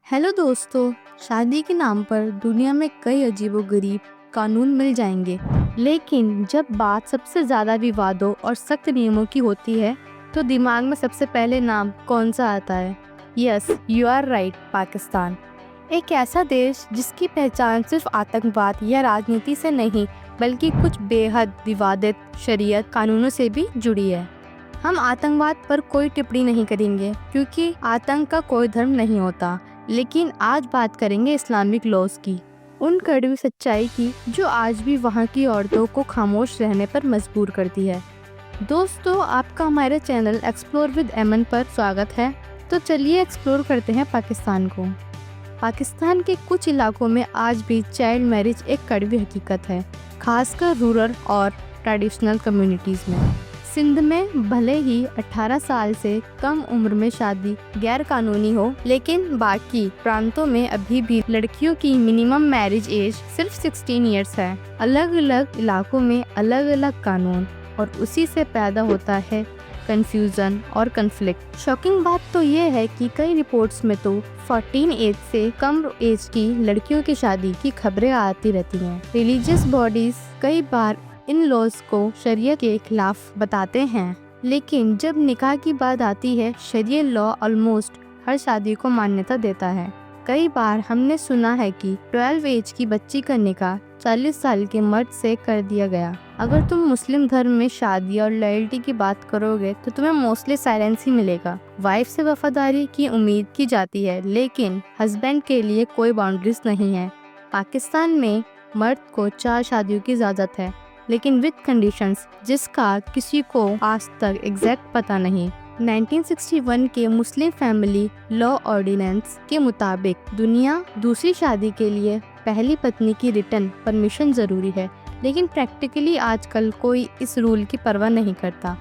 Hello दोस्तों। शादी के नाम पर दुनिया में कई अजीबोगरीब कानून मिल जाएंगे, लेकिन जब बात सबसे ज्यादा विवादों और सख्त नियमों की होती है तो दिमाग में सबसे पहले नाम कौन सा आता है? Yes, you are right, Pakistan. एक ऐसा देश जिसकी पहचान सिर्फ आतंकवाद या राजनीति से नहीं बल्कि कुछ बेहद विवादित शरीयत कानूनों से भी जुड़ी है। हम आतंकवाद पर कोई टिप्पणी नहीं करेंगे क्योंकि आतंक का कोई धर्म नहीं होता, लेकिन आज बात करेंगे इस्लामिक लॉज की, उन कड़वी सच्चाई की जो आज भी वहाँ की औरतों को खामोश रहने पर मजबूर करती है। दोस्तों, आपका हमारे चैनल एक्सप्लोर विद एमन पर स्वागत है। तो चलिए एक्सप्लोर करते हैं पाकिस्तान को। पाकिस्तान के कुछ इलाकों में आज भी चाइल्ड मैरिज एक कड़वी हकीकत है, खासकर रूरल और ट्रेडिशनल कम्युनिटीज़ में। सिंध में भले ही 18 साल से कम उम्र में शादी गैर कानूनी हो, लेकिन बाकी प्रांतों में अभी भी लड़कियों की मिनिमम मैरिज एज सिर्फ 16 इयर्स है। अलग अलग इलाकों में अलग अलग कानून, और उसी से पैदा होता है कंफ्यूजन और कन्फ्लिक्ट। शॉकिंग बात तो ये है कि कई रिपोर्ट्स में तो 14 एज से कम एज की लड़कियों की शादी की खबरें आती रहती हैं। रिलीजियस बॉडीज कई बार इन लॉज को शरीयत के खिलाफ बताते हैं, लेकिन जब निकाह की बात आती है शरीयत लॉ ऑलमोस्ट हर शादी को मान्यता देता है। कई बार हमने सुना है कि 12 एज की बच्ची का निकाह 40 साल के मर्द से कर दिया गया। अगर तुम मुस्लिम धर्म में शादी और लॉयल्टी की बात करोगे तो तुम्हें मोस्टली साइलेंस ही मिलेगा। वाइफ से वफादारी की उम्मीद की जाती है, लेकिन हस्बैंड के लिए कोई बाउंड्रीज नहीं है। पाकिस्तान में मर्द को 4 शादियों की इजाज़त है, लेकिन विद कंडीशंस जिसका किसी को आज तक एग्जैक्ट पता नहीं। 1961 के मुस्लिम फैमिली लॉ ऑर्डिनेंस के मुताबिक दुनिया दूसरी शादी के लिए पहली पत्नी की रिटर्न परमिशन जरूरी है, लेकिन प्रैक्टिकली आजकल कोई इस रूल की परवाह नहीं करता।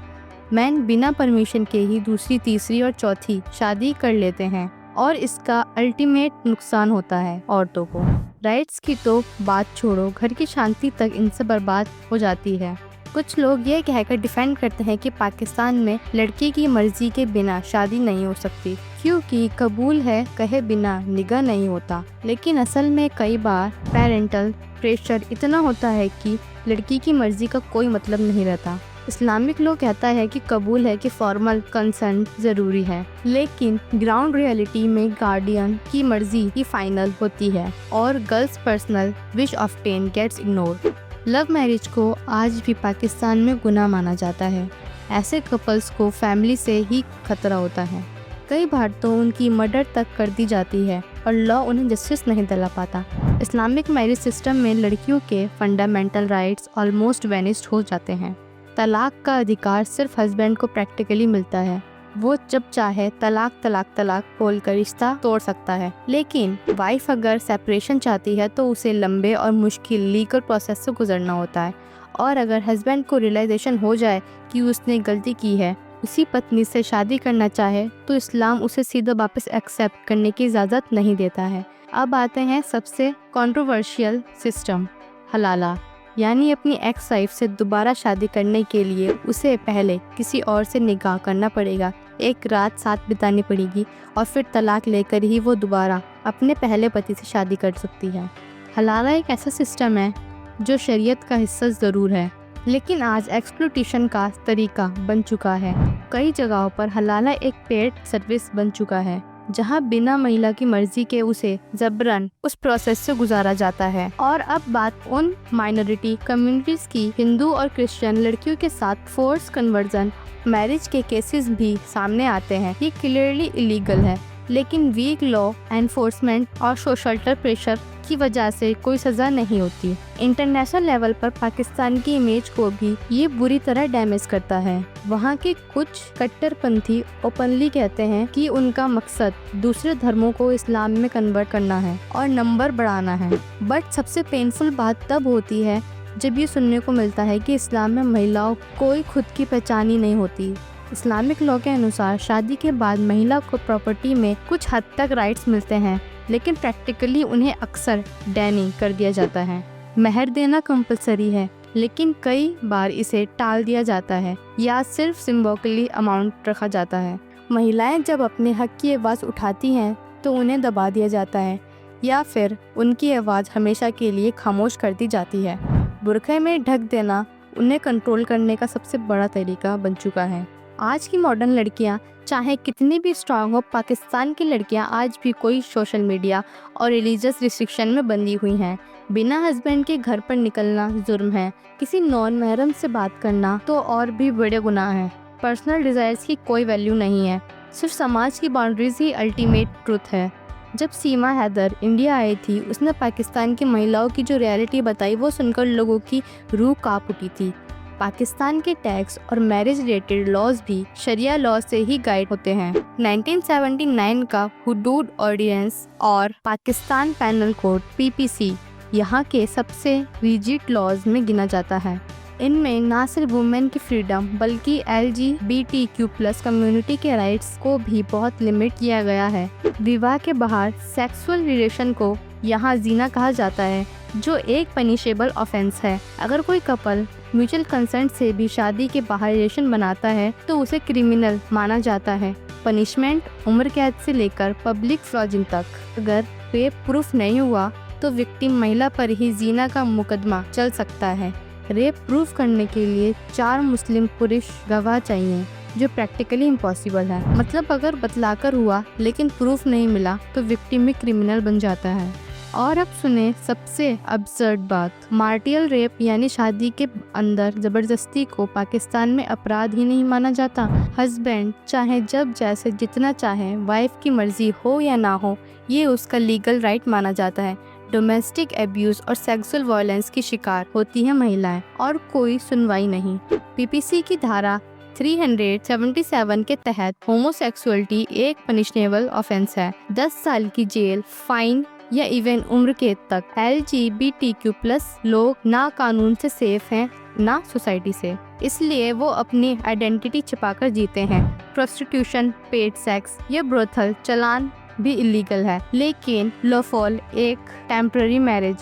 मैन बिना परमिशन के ही दूसरी, तीसरी और चौथी शादी कर लेते हैं, और इसका अल्टीमेट नुकसान होता है औरतों को। राइट्स की तो बात छोड़ो, घर की शांति तक इनसे बर्बाद हो जाती है। कुछ लोग ये कहकर डिफेंड करते हैं कि पाकिस्तान में लड़की की मर्जी के बिना शादी नहीं हो सकती, क्योंकि कबूल है कहे बिना निकाह नहीं होता। लेकिन असल में कई बार पेरेंटल प्रेशर इतना होता है कि लड़की की मर्जी का कोई मतलब नहीं रहता। इस्लामिक लॉ कहता है कि कबूल है कि फॉर्मल कंसेंट जरूरी है, लेकिन ग्राउंड रियलिटी में गार्डियन की मर्जी ही फाइनल होती है और girls personal wish of 10 gets ignore. Love marriage को आज भी पाकिस्तान में गुनाह माना जाता है। ऐसे कपल्स को फैमिली से ही खतरा होता है। कई बार तो उनकी मर्डर तक कर दी जाती है और लॉ उन्हें जस्टिस नहीं दिला पाता। इस्लामिक मैरिज सिस्टम में लड़कियों के फंडामेंटल राइट्स ऑलमोस्ट वैनिश्ड हो जाते हैं। तलाक का अधिकार सिर्फ हस्बैंड को प्रैक्टिकली मिलता है। वो जब चाहे तलाक तलाक तलाक बोलकर रिश्ता तोड़ सकता है, लेकिन वाइफ अगर सेपरेशन चाहती है तो उसे लंबे और मुश्किल लीगल प्रोसेस से गुजरना होता है। और अगर हस्बैंड को रियलाइजेशन हो जाए कि उसने गलती की है, उसी पत्नी से शादी करना चाहे, तो इस्लाम उसे सीधा वापस एक्सेप्ट करने की इजाज़त नहीं देता है। अब आते हैं सबसे कंट्रोवर्शियल सिस्टम, हलाला, यानी अपनी एक्स वाइफ से दोबारा शादी करने के लिए उसे पहले किसी और से निकाह करना पड़ेगा, एक रात साथ बितानी पड़ेगी, और फिर तलाक लेकर ही वो दोबारा अपने पहले पति से शादी कर सकती है। हलाला एक ऐसा सिस्टम है जो शरीयत का हिस्सा ज़रूर है, लेकिन आज एक्सप्लॉयटेशन का तरीका बन चुका है। कई जगहों पर हलाला एक पेड सर्विस बन चुका है, जहां बिना महिला की मर्जी के उसे जबरन उस प्रोसेस से गुजारा जाता है। और अब बात उन माइनॉरिटी कम्युनिटीज की, हिंदू और क्रिश्चियन लड़कियों के साथ फोर्स कन्वर्जन मैरिज के केसेस भी सामने आते हैं। ये क्लियरली इलीगल है, लेकिन वीक लॉ एनफोर्समेंट और सोशल प्रेशर की वजह से कोई सज़ा नहीं होती। इंटरनेशनल लेवल पर पाकिस्तान की इमेज को भी ये बुरी तरह डैमेज करता है। वहाँ के कुछ कट्टरपंथी ओपनली कहते हैं कि उनका मकसद दूसरे धर्मों को इस्लाम में कन्वर्ट करना है और नंबर बढ़ाना है। बट सबसे पेनफुल बात तब होती है जब ये सुनने को मिलता है कि इस्लाम में महिलाओं कोई खुद की पहचान ही नहीं होती। इस्लामिक लॉ के अनुसार शादी के बाद महिला को प्रॉपर्टी में कुछ हद तक राइट्स मिलते हैं, लेकिन प्रैक्टिकली उन्हें अक्सर डैनी कर दिया जाता है। महर देना कंपलसरी है, लेकिन कई बार इसे टाल दिया जाता है या सिर्फ सिंबॉलिकली अमाउंट रखा जाता है। महिलाएं जब अपने हक की आवाज़ उठाती हैं तो उन्हें दबा दिया जाता है या फिर उनकी आवाज़ हमेशा के लिए खामोश कर दी जाती है। बुर्के में ढक देना उन्हें कंट्रोल करने का सबसे बड़ा तरीका बन चुका है। आज की मॉडर्न लड़कियां चाहे कितनी भी स्ट्रांग हो, पाकिस्तान की लड़कियां आज भी कोई सोशल मीडिया और रिलीजियस रिस्ट्रिक्शन में बंधी हुई हैं। बिना हस्बैंड के घर पर निकलना जुर्म है, किसी नॉन महरम से बात करना तो और भी बड़े गुनाह हैं। पर्सनल डिज़ायर्स की कोई वैल्यू नहीं है, सिर्फ समाज की बाउंड्रीज ही अल्टीमेट ट्रुथ है। जब सीमा हैदर इंडिया आई थी, उसने पाकिस्तान की महिलाओं की जो रियलिटी बताई वो सुनकर लोगों की रूह कांप उठी थी। पाकिस्तान के टैक्स और मैरिज रिलेटेड लॉज भी शरिया लॉ से ही गाइड होते हैं। 1979 का हुदूद ऑर्डिनेंस और पाकिस्तान पैनल कोड यहाँ के सबसे रिजिड लॉज में गिना जाता है। इनमें न सिर्फ वुमेन की फ्रीडम बल्कि LGBTQ+ कम्युनिटी के राइट्स को भी बहुत लिमिट किया गया है। विवाह के बाहर सेक्सुअल रिलेशन को यहाँ जीना कहा जाता है, जो एक पनिशेबल ऑफेंस है। अगर कोई कपल म्यूचुअल कंसेंट से भी शादी के बाहर रिलेशन बनाता है तो उसे क्रिमिनल माना जाता है। पनिशमेंट उम्र कैद से लेकर पब्लिक फ्लॉजिंग तक। अगर रेप प्रूफ नहीं हुआ तो विक्टिम महिला पर ही जीना का मुकदमा चल सकता है। रेप प्रूफ करने के लिए 4 मुस्लिम पुरुष गवाह चाहिए, जो प्रैक्टिकली इम्पॉसिबल है। मतलब अगर बतलाकर हुआ लेकिन प्रूफ नहीं मिला तो विक्टिम भी क्रिमिनल बन जाता है। और अब सुने सबसे अब्सर्ड बात, मार्टियल रेप यानी शादी के अंदर जबरदस्ती को पाकिस्तान में अपराध ही नहीं माना जाता। हस्बैंड चाहे जब जैसे जितना चाहे, वाइफ की मर्जी हो या ना हो, ये उसका लीगल राइट माना जाता है। डोमेस्टिक एब्यूज और सेक्सुअल वायलेंस की शिकार होती हैं महिलाएं और कोई सुनवाई नहीं। PPC की धारा 377 के तहत होमोसेक्सुअलिटी एक पनिशनेबल ऑफेंस है। 10 साल की जेल, फाइन या इवन उम्र कैद तक। LGBTQ+ लोग ना कानून से सेफ हैं ना सोसाइटी से, इसलिए वो अपनी आइडेंटिटी छिपाकर जीते हैं। प्रोस्टिट्यूशन, पेड सेक्स या ब्रोथल चालान भी इलीगल है, लेकिन लॉफुल एक टेम्पररी मैरिज,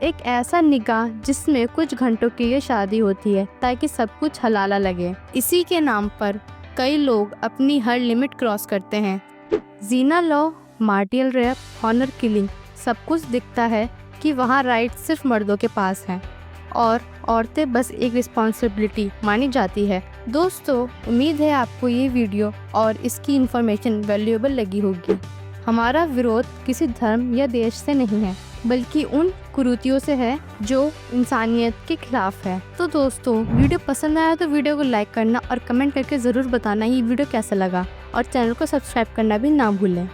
एक ऐसा निकाह जिसमें कुछ घंटों के लिए शादी होती है ताकि सब कुछ हलाला लगे। इसी के नाम पर कई लोग अपनी हर लिमिट क्रॉस करते हैं। जीना लॉ, मार्टियल रेप, हॉनर किलिंग, सब कुछ दिखता है कि वहाँ राइट सिर्फ मर्दों के पास हैं और औरतें बस एक रिस्पॉन्सिबिलिटी मानी जाती है। दोस्तों, उम्मीद है आपको ये वीडियो और इसकी इन्फॉर्मेशन वैल्यूएबल लगी होगी। हमारा विरोध किसी धर्म या देश से नहीं है, बल्कि उन कुरीतियों से है जो इंसानियत के खिलाफ है। तो दोस्तों, वीडियो पसंद आया तो वीडियो को लाइक करना और कमेंट करके ज़रूर बताना ये वीडियो कैसा लगा, और चैनल को सब्सक्राइब करना भी ना भूलें।